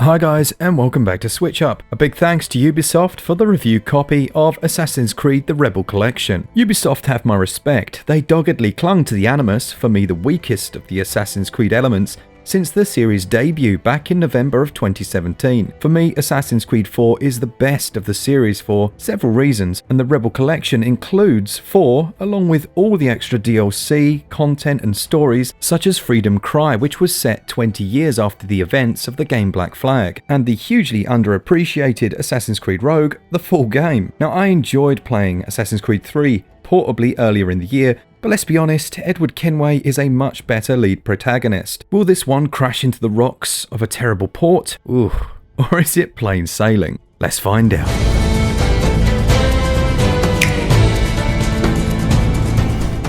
Hi guys, and welcome back to SwitchUp. A big thanks to Ubisoft for the review copy of Assassin's Creed The Rebel Collection. Ubisoft have my respect. They doggedly clung to the Animus, for me the weakest of the Assassin's Creed elements, since the series' debut back in November of 2017. For me, Assassin's Creed 4 is the best of the series for several reasons, and the Rebel Collection includes 4, along with all the extra DLC, content and stories, such as Freedom Cry, which was set 20 years after the events of the game Black Flag, and the hugely underappreciated Assassin's Creed Rogue, the full game. Now, I enjoyed playing Assassin's Creed 3 portably earlier in the year, but let's be honest, Edward Kenway is a much better lead protagonist. Will this one crash into the rocks of a terrible port? Ooh, or is it plain sailing? Let's find out.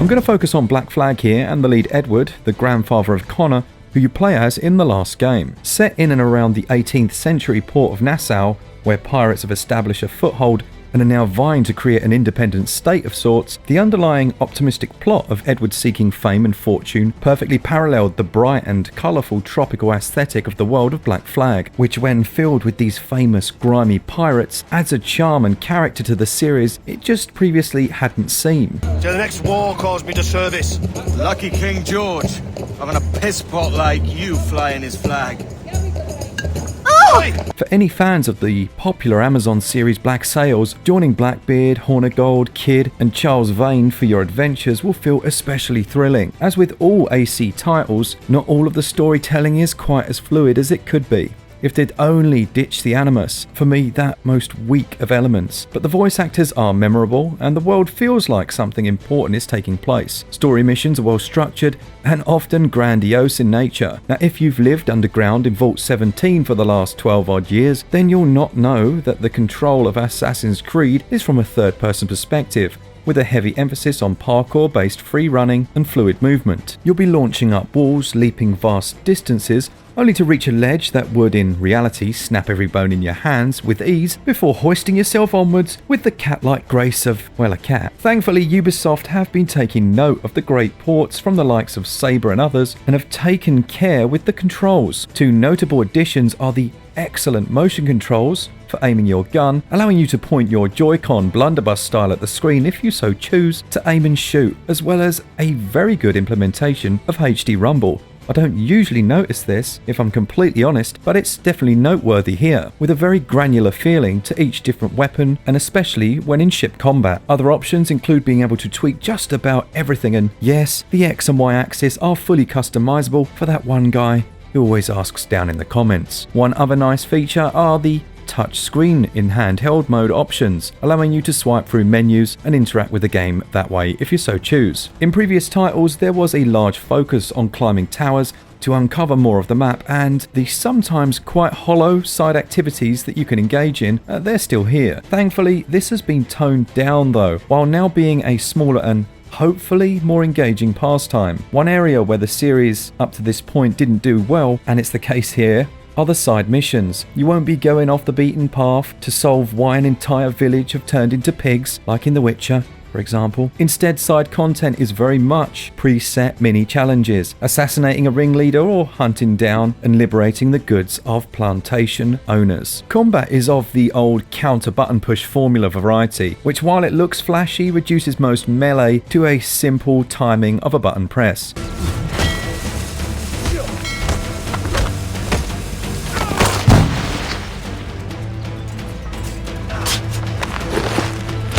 I'm going to focus on Black Flag here and the lead Edward, the grandfather of Connor, who you play as in the last game. Set in and around the 18th century port of Nassau, where pirates have established a foothold and are now vying to create an independent state of sorts, the underlying optimistic plot of Edward seeking fame and fortune perfectly paralleled the bright and colourful tropical aesthetic of the world of Black Flag, which when filled with these famous grimy pirates adds a charm and character to the series it just previously hadn't seen. Till the next war calls me to service. Lucky King George, having a piss pot like you flying his flag. For any fans of the popular Amazon series Black Sails, joining Blackbeard, Horn of Gold, Kid and Charles Vane for your adventures will feel especially thrilling. As with all AC titles, not all of the storytelling is quite as fluid as it could be. If they'd only ditch the Animus, for me that most weak of elements. But the voice actors are memorable, and the world feels like something important is taking place. Story missions are well structured, and often grandiose in nature. Now if you've lived underground in Vault 17 for the last 12 odd years, then you'll not know that the control of Assassin's Creed is from a third person perspective, with a heavy emphasis on parkour-based free running and fluid movement. You'll be launching up walls, leaping vast distances, only to reach a ledge that would in reality snap every bone in your hands with ease before hoisting yourself onwards with the cat-like grace of, well, a cat. Thankfully, Ubisoft have been taking note of the great ports from the likes of Saber and others and have taken care with the controls. Two notable additions are the excellent motion controls for aiming your gun, allowing you to point your Joycon blunderbuss style at the screen if you so choose to aim and shoot, as well as a very good implementation of HD Rumble. I don't usually notice this, if I'm completely honest, but it's definitely noteworthy here, with a very granular feeling to each different weapon, and especially when in ship combat. Other options include being able to tweak just about everything, and yes, the X and Y axis are fully customizable for that one guy who always asks down in the comments. One other nice feature are the touch screen in handheld mode options, allowing you to swipe through menus and interact with the game that way if you so choose. In previous titles, there was a large focus on climbing towers to uncover more of the map, and the sometimes quite hollow side activities that you can engage in, they're still here. Thankfully, this has been toned down though, while now being a smaller and hopefully more engaging pastime. One area where the series up to this point didn't do well, and it's the case here, are the side missions. You won't be going off the beaten path to solve why an entire village have turned into pigs, like in The Witcher, for example. Instead, side content is very much preset mini challenges, assassinating a ringleader or hunting down and liberating the goods of plantation owners. Combat is of the old counter button push formula variety, which while it looks flashy, reduces most melee to a simple timing of a button press.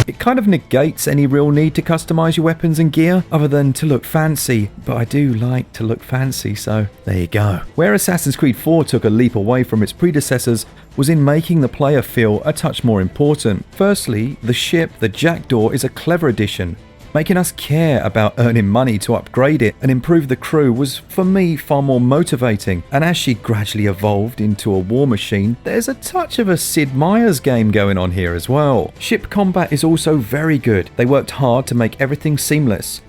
It kind of negates any real need to customize your weapons and gear other than to look fancy, but I do like to look fancy, so there you go. Where Assassin's Creed 4 took a leap away from its predecessors was in making the player feel a touch more important. Firstly, the ship, the Jackdaw, is a clever addition. Making us care about earning money to upgrade it and improve the crew was, for me, far more motivating. And as she gradually evolved into a war machine, there's a touch of a Sid Meier's game going on here as well. Ship combat is also very good. They worked hard to make everything seamless.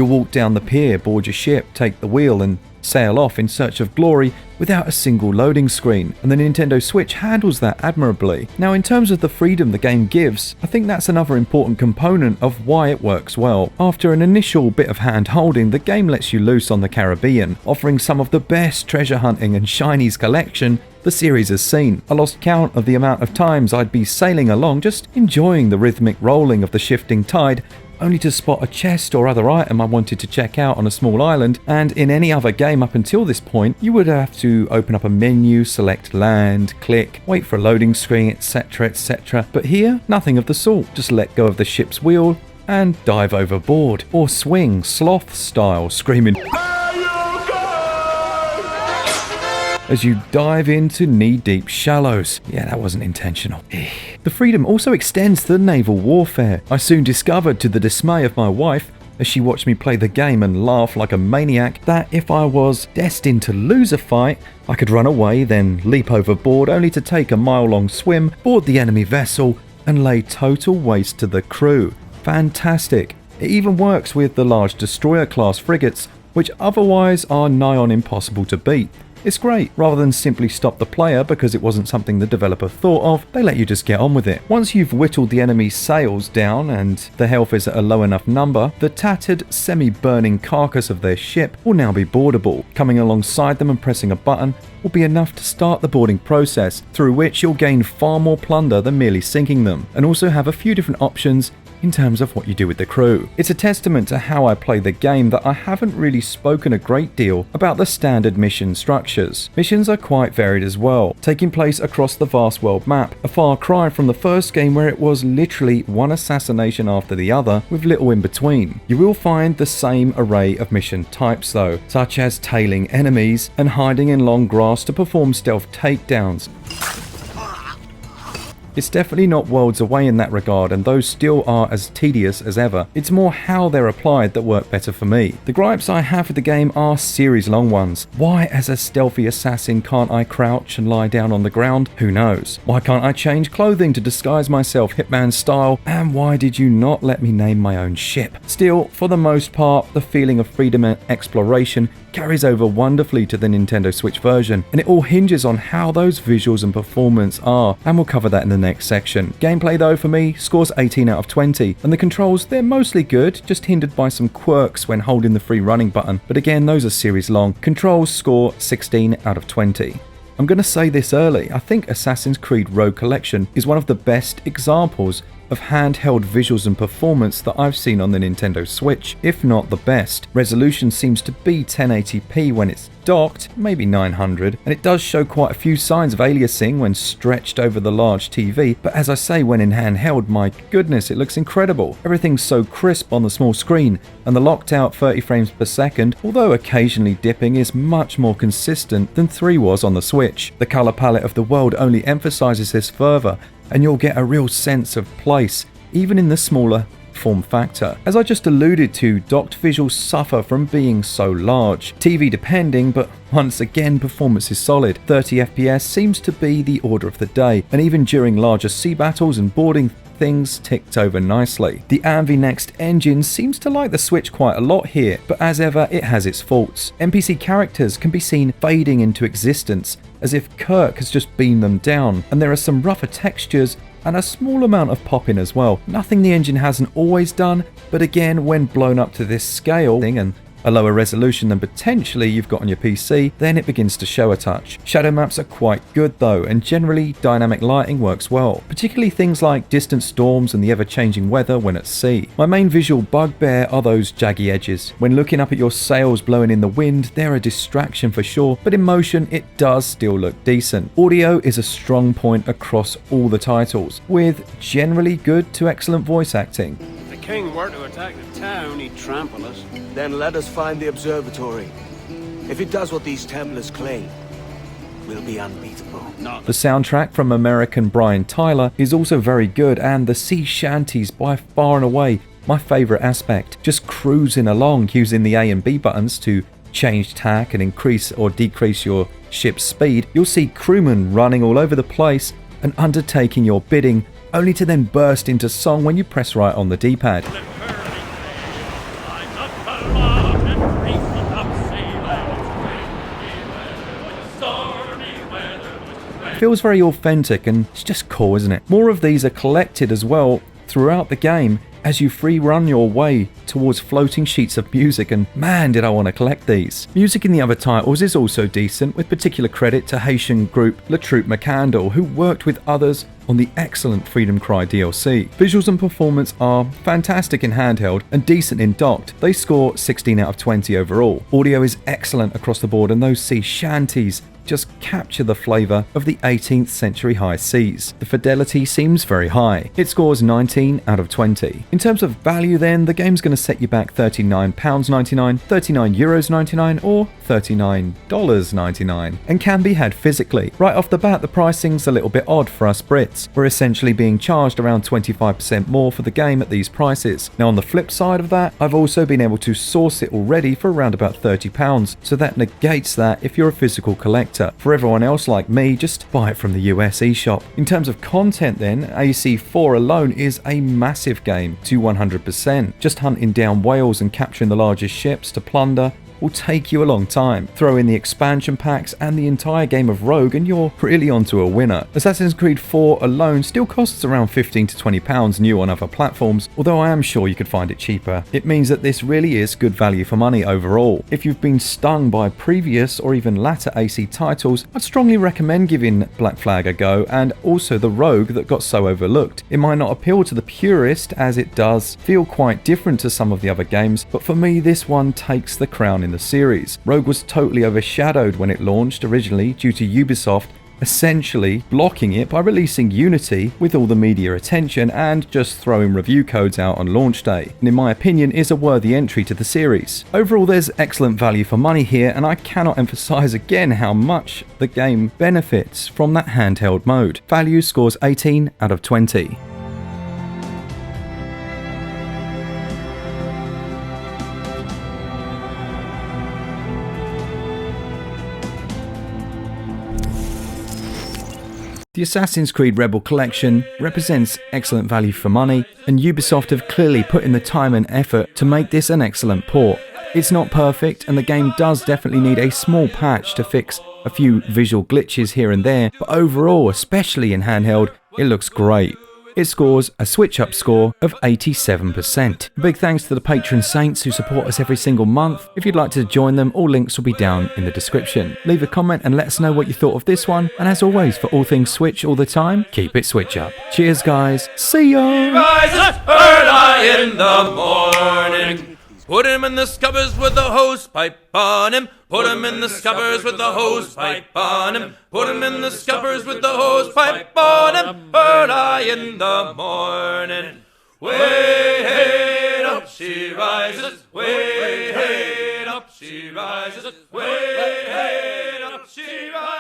You'll walk down the pier, board your ship, take the wheel and sail off in search of glory without a single loading screen, and the Nintendo Switch handles that admirably. Now, in terms of the freedom the game gives, I think that's another important component of why it works well. After an initial bit of hand-holding, the game lets you loose on the Caribbean, offering some of the best treasure hunting and shinies collection the series has seen. I lost count of the amount of times I'd be sailing along just enjoying the rhythmic rolling of the shifting tide, only to spot a chest or other item I wanted to check out on a small island, and in any other game up until this point, you would have to open up a menu, select land, click, wait for a loading screen, etc, etc. But here, nothing of the sort. Just let go of the ship's wheel and dive overboard, or swing sloth style, screaming as you dive into knee-deep shallows. Yeah, that wasn't intentional. The freedom also extends to naval warfare. I soon discovered, to the dismay of my wife, as she watched me play the game and laugh like a maniac, that if I was destined to lose a fight, I could run away, then leap overboard, only to take a mile-long swim, board the enemy vessel, and lay total waste to the crew. Fantastic. It even works with the large destroyer-class frigates, which otherwise are nigh on impossible to beat. It's great. Rather than simply stop the player because it wasn't something the developer thought of, they let you just get on with it. Once you've whittled the enemy's sails down and the health is at a low enough number, the tattered, semi-burning carcass of their ship will now be boardable. Coming alongside them and pressing a button will be enough to start the boarding process, through which you'll gain far more plunder than merely sinking them, and also have a few different options in terms of what you do with the crew. It's a testament to how I play the game that I haven't really spoken a great deal about the standard mission structures. Missions are quite varied as well, taking place across the vast world map, a far cry from the first game where it was literally one assassination after the other with little in between. You will find the same array of mission types though, such as tailing enemies and hiding in long grass to perform stealth takedowns. It's definitely not worlds away in that regard, and those still are as tedious as ever. It's more how they're applied that work better for me. The gripes I have with the game are series-long ones. Why, as a stealthy assassin, can't I crouch and lie down on the ground? Who knows? Why can't I change clothing to disguise myself Hitman style? And why did you not let me name my own ship? Still, for the most part, the feeling of freedom and exploration carries over wonderfully to the Nintendo Switch version, and it all hinges on how those visuals and performance are, and we'll cover that in the next section. Gameplay though, for me, scores 18 out of 20, and the controls, they're mostly good, just hindered by some quirks when holding the free running button, but again, those are series long. Controls score 16 out of 20. I'm going to say this early, I think Assassin's Creed Rogue Collection is one of the best examples of handheld visuals and performance that I've seen on the Nintendo Switch, if not the best. Resolution seems to be 1080p when it's docked, maybe 900, and it does show quite a few signs of aliasing when stretched over the large TV, but as I say, when in handheld, my goodness, it looks incredible. Everything's so crisp on the small screen, and the locked out 30 frames per second, although occasionally dipping, is much more consistent than 3 was on the Switch. The colour palette of the world only emphasises this further, and you'll get a real sense of place, even in the smaller form factor. As I just alluded to, docked visuals suffer from being so large. TV depending, but once again, performance is solid. 30 FPS seems to be the order of the day, and even during larger sea battles and boarding, things ticked over nicely. The AMV Next engine seems to like the Switch quite a lot here, but as ever, it has its faults. NPC characters can be seen fading into existence, as if Kirk has just beamed them down, and there are some rougher textures and a small amount of pop-in as well. Nothing the engine hasn't always done, but again, when blown up to this scale and a lower resolution than potentially you've got on your PC, then it begins to show a touch. Shadow maps are quite good though, and generally dynamic lighting works well, particularly things like distant storms and the ever-changing weather when at sea. My main visual bugbear are those jaggy edges. When looking up at your sails blowing in the wind, they're a distraction for sure, but in motion it does still look decent. Audio is a strong point across all the titles, with generally good to excellent voice acting. If the king were to attack the town, he'd trample us. Then let us find the observatory. If it does what these Templars claim, we'll be unbeatable. The soundtrack from American Brian Tyler is also very good, and the sea shanties by far and away my favourite aspect. Just cruising along using the A and B buttons to change tack and increase or decrease your ship's speed, you'll see crewmen running all over the place and undertaking your bidding, only to then burst into song when you press right on the D-pad. feels very authentic and it's just cool, isn't it? More of these are collected as well throughout the game as you free run your way towards floating sheets of music, and man did I want to collect these. Music in the other titles is also decent, with particular credit to Haitian group La Troupe Macandal, who worked with others on the excellent Freedom Cry DLC. Visuals and performance are fantastic in handheld and decent in docked. They score 16 out of 20 overall. Audio is excellent across the board, and those sea shanties just capture the flavour of the 18th century high seas. The fidelity seems very high. It scores 19 out of 20. In terms of value then, the game's going to set you back £39.99, €39.99 or $39.99 and can be had physically. Right off the bat, the pricing's a little bit odd for us Brits. We're essentially being charged around 25% more for the game at these prices. Now on the flip side of that, I've also been able to source it already for around about £30, so that negates that if you're a physical collector. For everyone else like me, just buy it from the US eShop. In terms of content then, AC4 alone is a massive game to 100%. Just hunting down whales and capturing the largest ships to plunder will take you a long time. Throw in the expansion packs and the entire game of Rogue and you're really onto a winner. Assassin's Creed 4 alone still costs around £15 to £20 new on other platforms, although I am sure you could find it cheaper. It means that this really is good value for money overall. If you've been stung by previous or even latter AC titles, I'd strongly recommend giving Black Flag a go, and also the Rogue that got so overlooked. It might not appeal to the purist as it does feel quite different to some of the other games, but for me this one takes the crown in the series. Rogue was totally overshadowed when it launched originally due to Ubisoft essentially blocking it by releasing Unity with all the media attention and just throwing review codes out on launch day, and in my opinion is a worthy entry to the series. Overall there's excellent value for money here, and I cannot emphasize again how much the game benefits from that handheld mode. Value scores 18 out of 20. The Assassin's Creed Rebel Collection represents excellent value for money, and Ubisoft have clearly put in the time and effort to make this an excellent port. It's not perfect, and the game does definitely need a small patch to fix a few visual glitches here and there, but overall, especially in handheld, it looks great. It scores a SwitchUp score of 87%. Big thanks to the patron saints who support us every single month. If you'd like to join them, all links will be down in the description. Leave a comment and let us know what you thought of this one. And as always, for all things Switch all the time, keep it Switch up. Cheers guys, see ya! Rises early in the morning. Put him in the scuppers with the hose pipe on him. Put him in the scuppers with the hose pipe on him. Put him in the scuppers with the hose pipe on him. Early in the morning. Way hey up she rises. Way hey up she rises. Way hey up she rises.